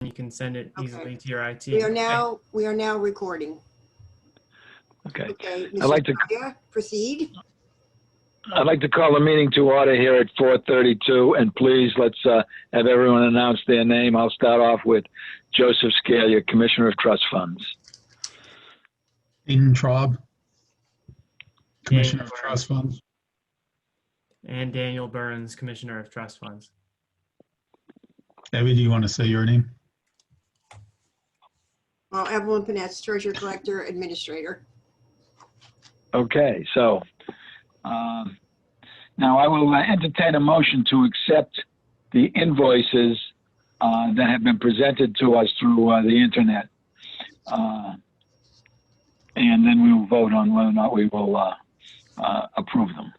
you can send it easily to your IT. We are now recording. Okay. Okay, I'd like to proceed. I'd like to call the meeting to order here at 4:32, and please let's have everyone announce their name. I'll start off with Joseph Scalia, Commissioner of Trust Funds. Aiden Traub, Commissioner Daniel of Trust Funds. And Daniel Burns, Commissioner of Trust Funds. Debbie, do you want to say your name? Evelyn Panetz, Treasurer Collector Administrator. Okay, so now I will entertain a motion to accept the invoices that have been presented to us through the internet. And then we will vote on whether or not we will approve them.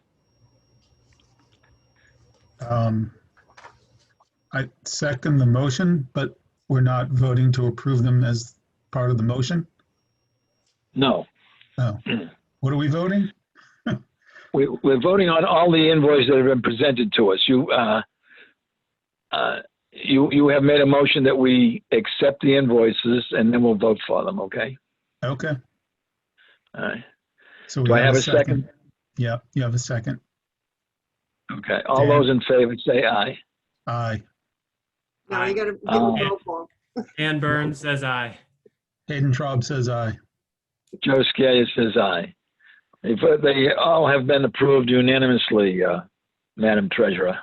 I second the motion, but we're not voting to approve them as part of the motion. No. Oh, what are we voting? We're voting on all the invoices that have been presented to us. You have made a motion that we accept the invoices, and then we'll vote for them, okay? Okay. All right. So Do I have a second? Yeah, you have a second. Okay. All Dan? those in favor say aye. Aye. Now you got to give a roll call. Dan Burns says aye. Aiden Traub says aye. Joe Scalia says aye. They all have been approved unanimously, Madam Treasurer.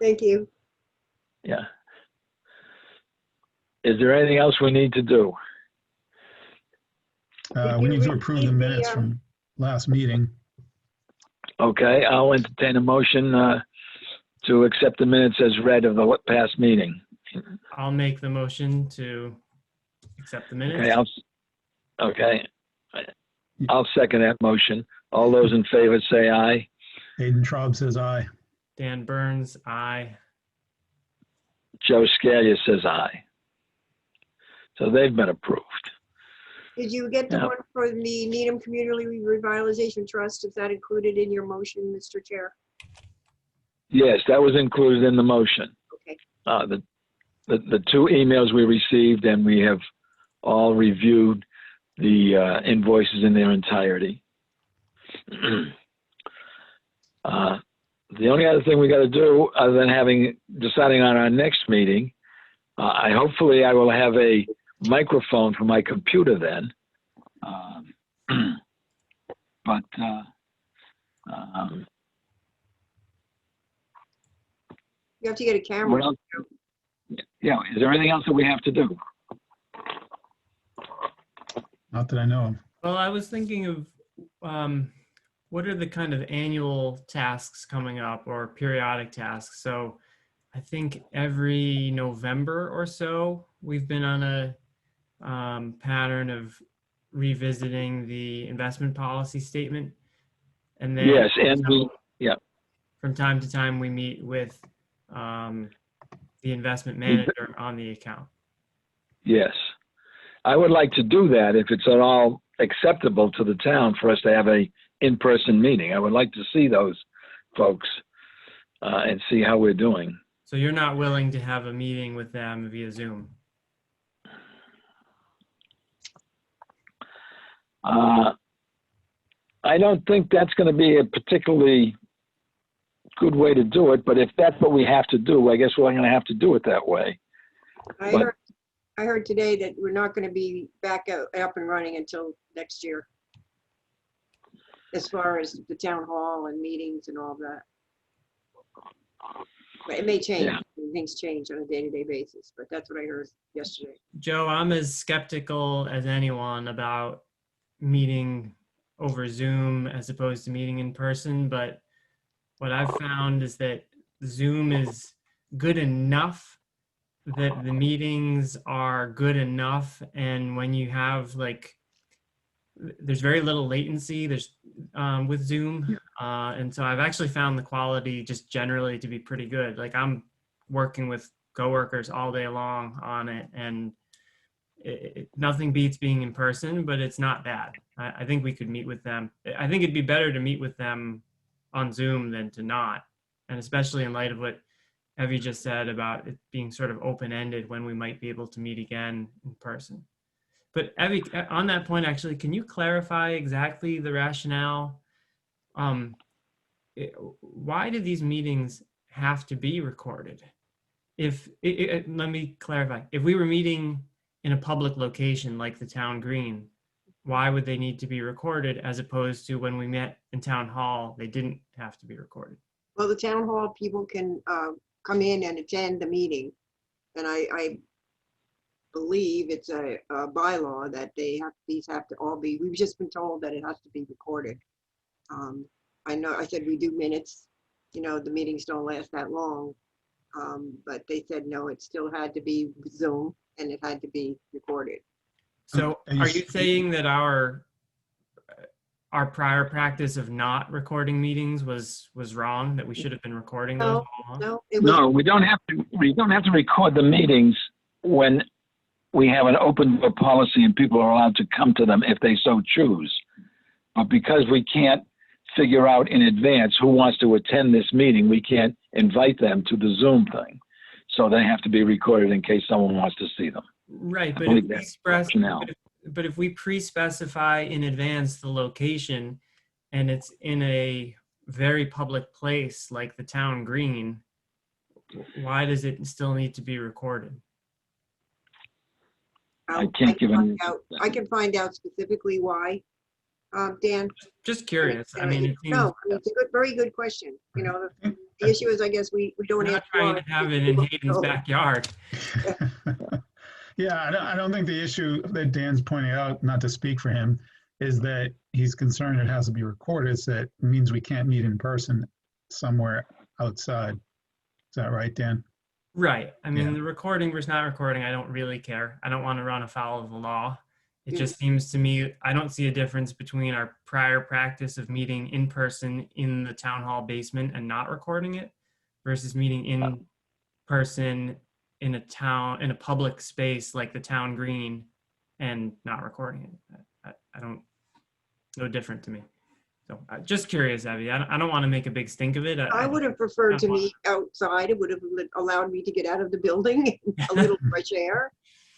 Thank you. Yeah. Is there anything else we need to do? We need to approve the minutes from last meeting. Okay, I'll entertain a motion to accept the minutes as read of the past meeting. I'll make the motion to accept the minutes. Okay, I'll second that motion. All those in favor say aye. Aiden Traub says aye. Dan Burns, aye. Joe Scalia says aye. So they've been approved. Did you get the Yeah. one for the Needham Community Revitalization Trust? Is that included in your motion, Mr. Chair? Yes, that was included in the motion. Okay. The two emails we received, and we have all reviewed the invoices in their entirety. The only other thing we got to do, other than deciding on our next meeting, hopefully I will have a microphone for my computer then. But You have to get a camera. what else? Yeah, is there anything else that we have to do? Not that I know of. Well, I was thinking of what are the kind of annual tasks coming up or periodic tasks? So I think every November or so, we've been on a pattern of revisiting the investment policy statement. And then Yes, and from time to time, we meet with the investment manager on the account. yes. I would like to do that if it's at all acceptable to the town for us to have a in-person meeting. I would like to see those folks and see how we're doing. So you're not willing to have a meeting with them via Zoom? I don't think that's going to be a particularly good way to do it, but if that's what we have to do, I guess we're going to have to do it that way. I heard today that we're not going to be back up and running until next year, as far as the town hall and meetings and all that. But it may change. Yeah. Things change on a day-to-day basis, but that's what I heard yesterday. Joe, I'm as skeptical as anyone about meeting over Zoom as opposed to meeting in person, but what I've found is that Zoom is good enough that the meetings are good enough, and when you have there's very little latency with Zoom, and so I've actually found the quality just generally to be pretty good. Like, I'm working with coworkers all day long on it, and nothing beats being in person, but it's not bad. I think we could meet with them. I think it'd be better to meet with them on Zoom than to not, and especially in light of what Evie just said about it being sort of open-ended when we might be able to meet again in person. But Evie, on that point, actually, can you clarify exactly the rationale? Why do these meetings have to be recorded? Let me clarify. If we were meeting in a public location like the town green, why would they need to be recorded as opposed to when we met in town hall, they didn't have to be recorded? Well, the town hall people can come in and attend the meeting. And I believe it's a bylaw that these have to all be, we've just been told that it has to be recorded. I know, I said we do minutes, the meetings don't last that long. But they said, no, it still had to be Zoom and it had to be recorded. So are you saying that our prior practice of not recording meetings was wrong, that we should have been recording those all along? No, it was, No, we don't have to record the meetings when we have an open door policy and people are allowed to come to them if they so choose. But because we can't figure out in advance who wants to attend this meeting, we can't invite them to the Zoom thing. So they have to be recorded in case someone wants to see them. Right, but believe if we that's the rationale. but if we pre-specify in advance the location and it's in a very public place like the town green, why does it still need to be recorded? I can't give an answer to that. I can find out specifically why, Dan. Just curious. I mean, it seems, No, it's a very good question. The issue is, I guess we don't we're have. not trying to have it in Hayden's backyard. Yeah, I don't think the issue that Dan's pointing out, not to speak for him, is that he's concerned it has to be recorded. So that means we can't meet in person somewhere outside. Is that right, Dan? Right. I mean, Yeah. the recording versus not recording, I don't really care. I don't want to run afoul of the law. It just seems to me, I don't see a difference between our prior practice of meeting in person in the town hall basement and not recording it versus meeting in person in a public space like the town green and not recording it. I don't, no different to me. So just curious, Evie. I don't want to make a big stink of it. I would have preferred to meet outside. It would have allowed me to get out of the building, a little fresh air,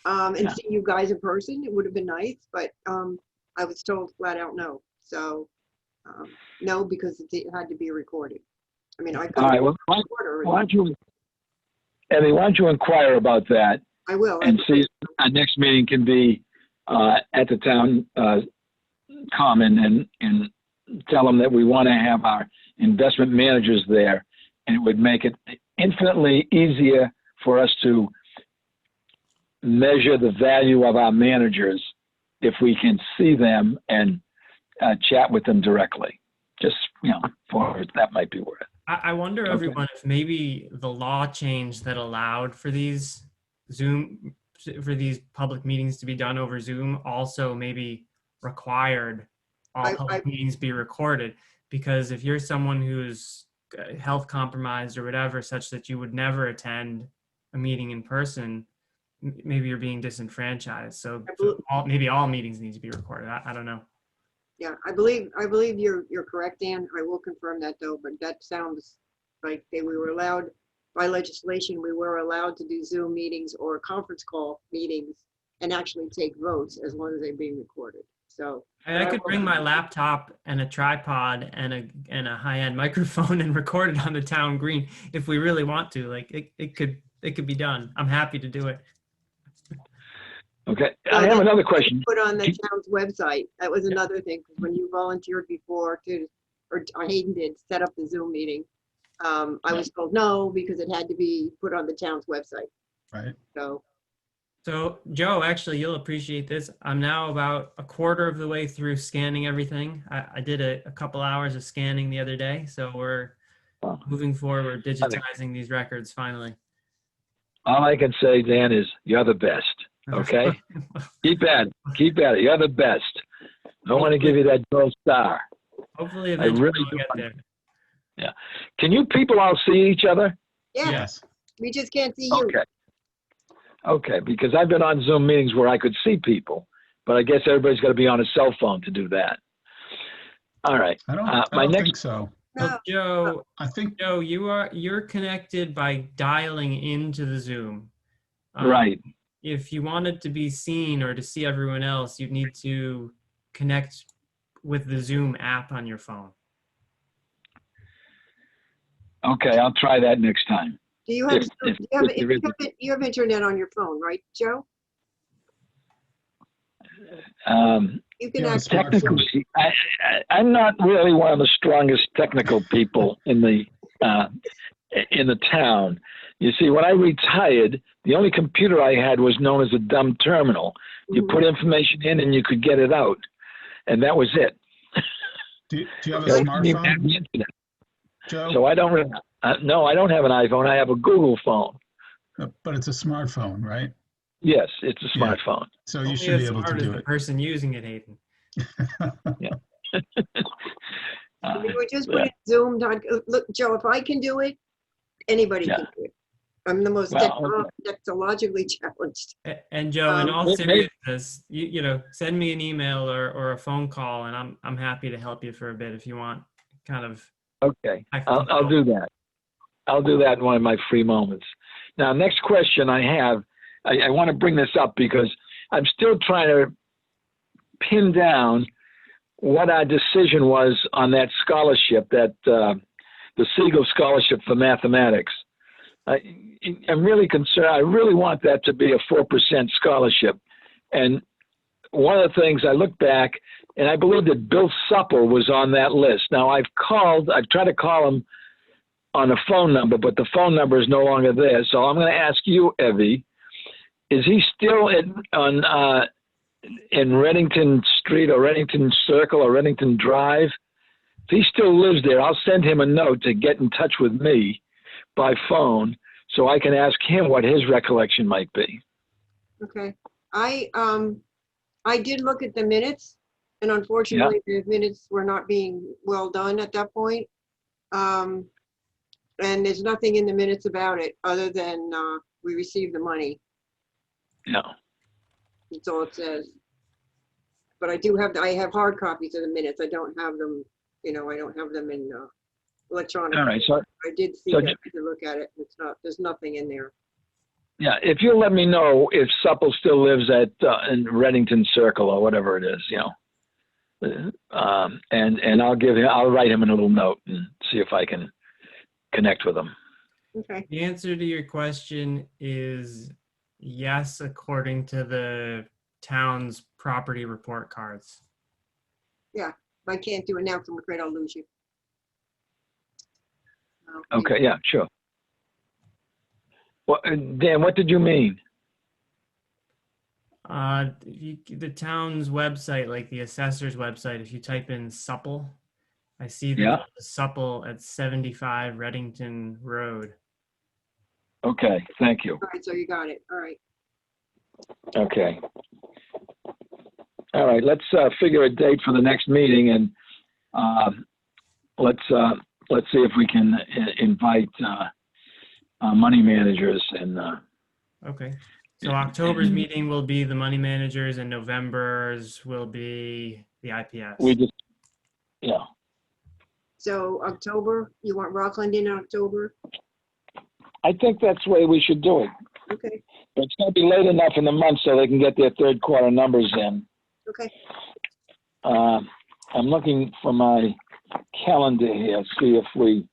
and see you guys in person. It would have been nice, but I was told flat out no. So no, because it had to be recorded. I mean, I could. All right, well, why don't you, Evie, why don't you inquire about that I will. and see if our next meeting can be at the town common and tell them that we want to have our investment managers there, and it would make it infinitely easier for us to measure the value of our managers if we can see them and chat with them directly. Just, for that might be worth it. I wonder, Okay. everyone, if maybe the law change that allowed for these public meetings to be done over Zoom also maybe required all public meetings be recorded. Because if you're someone who's health compromised or whatever, such that you would never attend a meeting in person, maybe you're being disenfranchised. So maybe all meetings need to be recorded. I don't know. Yeah, I believe you're correct, Dan. I will confirm that though, but that sounds like we were allowed by legislation, we were allowed to do Zoom meetings or conference call meetings and actually take votes as long as they're being recorded. So I could bring my laptop and a tripod and a high-end microphone and record it on the town green if we really want to. Like it could be done. I'm happy to do it. Okay, I have another question. Put on the town's website. That was another thing, because when you volunteered before or Hayden did set up the Zoom meeting, I was told no, because it had to be put on the town's website. Right. So Joe, actually, you'll appreciate this. I'm now about a quarter of the way through scanning everything. I did a couple hours of scanning the other day, so we're moving forward, digitizing these records finally. All I can say, Dan, is you're the best. Okay? Keep at it. You're the best. I want to give you that gold star. Hopefully eventually really we'll do. get there. Yeah. Can you people all see each other? Yeah, Yes. we just can't see you. Okay, because I've been on Zoom meetings where I could see people, but I guess everybody's got to be on a cell phone to do that. All right. I don't my think next so. Well, Joe, I think, Joe, you're connected by dialing into the Zoom. Right. If you wanted to be seen or to see everyone else, you'd need to connect with the Zoom app on your phone. Okay, I'll try that next time. Do you have, If you have internet on your phone, right, Joe? You can Yeah, access. smartphone. Technically, I'm not really one of the strongest technical people in the town. You see, when I retired, the only computer I had was known as a dumb terminal. You Mhm. put information in and you could get it out, and that was it. do you have a So I didn't even have smartphone, the internet. Joe? So I don't really, no, I don't have an iPhone. I have a Google phone. But it's a smartphone, right? Yes, it's a Yeah. smartphone. So you Only should as be able to smart as do the it. person using it, Hayden. We would just Yeah. put it Zoom. Look, Joe, if I can do it, anybody Yeah. can do it. I'm the most Well, okay. technologically challenged. And Joe, in all Maybe- seriousness, send me an email or a phone call, and I'm happy to help you for a bit if you want. Kind of. Okay, technical I'll do that. I'll do that in one of my free moments. Now, next question I have, I want to bring this up because I'm still trying to pin down what our decision was on that scholarship, that the Siegel Scholarship for Mathematics. I'm really concerned. I really want that to be a 4% scholarship. And one of the things I look back, and I believe that Bill Supple was on that list. Now, I've tried to call him on a phone number, but the phone number is no longer there. So I'm going to ask you, Evie, is he still in Reddington Street or Reddington Circle or Reddington Drive? If he still lives there, I'll send him a note to get in touch with me by phone so I can ask him what his recollection might be. Okay. I did look at the minutes, and unfortunately, the minutes were not being well done at that point. And there's nothing in the minutes about it other than we received the money. No. That's all it says. But I have hard copies of the minutes. I don't have them, I don't have them in electronic. All right. So, I did see so that. I did look at it. There's nothing in there. yeah, if you'll let me know if Supple still lives at in Reddington Circle or whatever it is, and I'll write him a little note and see if I can connect with him. Okay. The answer to your question is yes, according to the town's property report cards. If I can't do it now, I'm afraid I'll lose you. Okay, yeah, sure. Well, Dan, what did you mean? The town's website, like the assessor's website, if you type in Supple, I see that Yeah. there's Supple at 75 Reddington Road. Okay, thank you. All right, so you got it. All right. Okay. All right, let's figure a date for the next meeting, and let's see if we can invite money managers and. Okay. So October's meeting will be the money managers and November's will be the IPS. Yeah. So October, you want Rockland in October? I think that's the way we should do it. Okay. But it's going to be late enough in the month so they can get their third quarter numbers in. Okay. I'm looking for my calendar here, see if we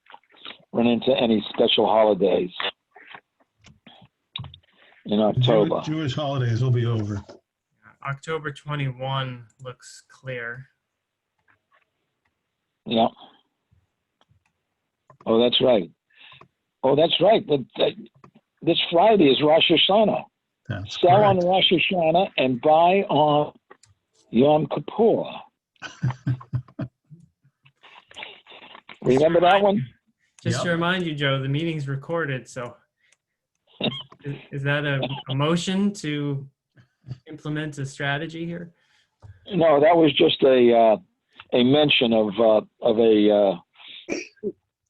run into any special holidays in October. Jewish holidays will be over. October 21 looks clear. Yeah. Oh, that's right. This Friday is Rosh Hashanah. That's Sell on correct. Rosh Hashanah and buy on Yom Kippur. Remember that one? Just to Yep. remind you, Joe, the meeting's recorded, so is that a motion to implement a strategy here? No, that was just a mention of a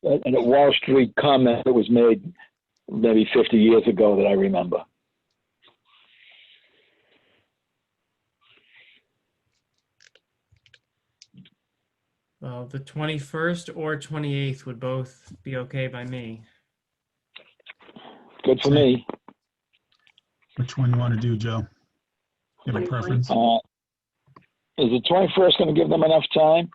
Wall Street comment that was made maybe 50 years ago that I remember. Well, the 21st or 28th would both be okay by me. Good for me. Which one you want to do, Joe? You have a 21st. preference? Is the 21st going to give them enough time?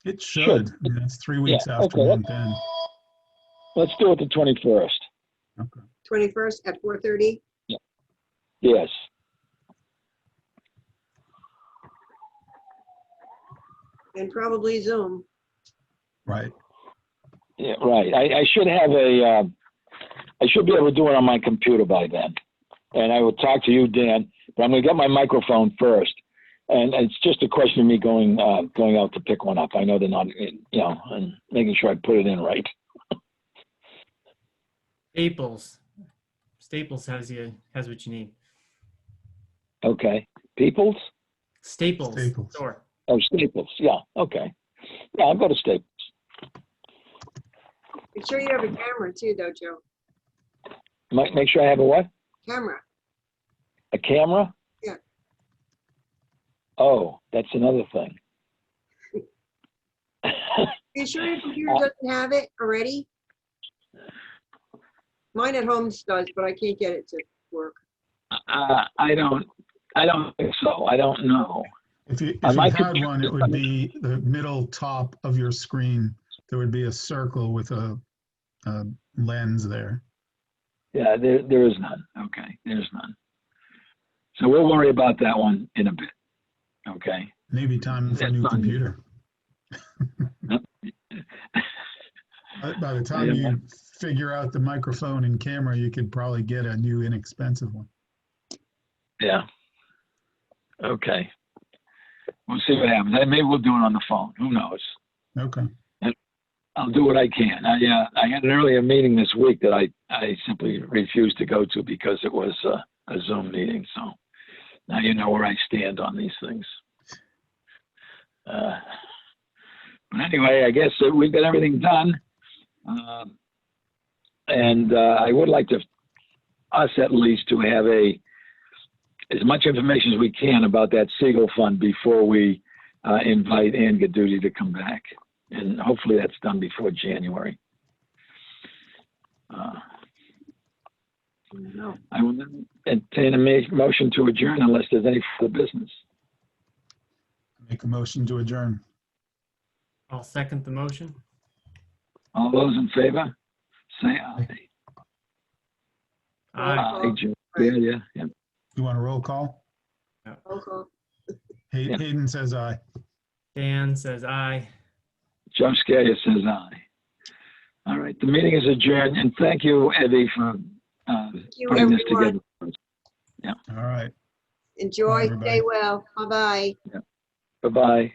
It should. I mean, it's 3 weeks Yeah, after okay. month end. Let's do it the 21st. Okay. 21st at 4:30? Yes. And probably Zoom. Right. Yeah, right. I should have I should be able to do it on my computer by then. And I will talk to you, Dan, but I'm going to get my microphone first. And it's just a question of me going out to pick one up. I know they're not, and making sure I put it in right. Staples has what you need. Okay. Peoples? Staples. Staples. Sure. Oh, Staples. Yeah. Okay. Yeah, I'll go to Staples. Make sure you have a camera too, though, Joe. Make sure I have a what? Camera. A camera? Yeah. Oh, that's another thing. You sure your computer doesn't have it already? Mine at home does, but I can't get it to work. I don't think so. I don't know. If you On my had one, it computer- would be the middle top of your screen. There would be a circle with a lens there. Yeah, there is none. Okay, there's none. So we'll worry about that one in a bit. Okay. Maybe time for a That's new fine. computer. By the time you figure out the microphone and camera, you could probably get a new inexpensive one. Yeah. Okay. We'll see what happens. Maybe we'll do it on the phone. Who knows? Okay. I'll do what I can. I had an earlier meeting this week that I simply refused to go to because it was a Zoom meeting. So now you know where I stand on these things. But anyway, I guess we've got everything done. And I would like us at least to have as much information as we can about that Siegel Fund before we invite Ann Gaduti to come back. And hopefully that's done before January. No. I will then entertain a motion to adjourn unless there's any further business. Make a motion to adjourn. I'll second the motion. All those in favor, say aye. Aye. Aye, Joe. Yeah. You want a roll call? Roll call. Yeah. Hayden says aye. Dan says aye. Joe Scalia says aye. All right, the meeting is adjourned, and thank you, Evie, for you, putting this everyone. together. All right. Enjoy. everybody. Stay well. Bye-bye. Bye-bye.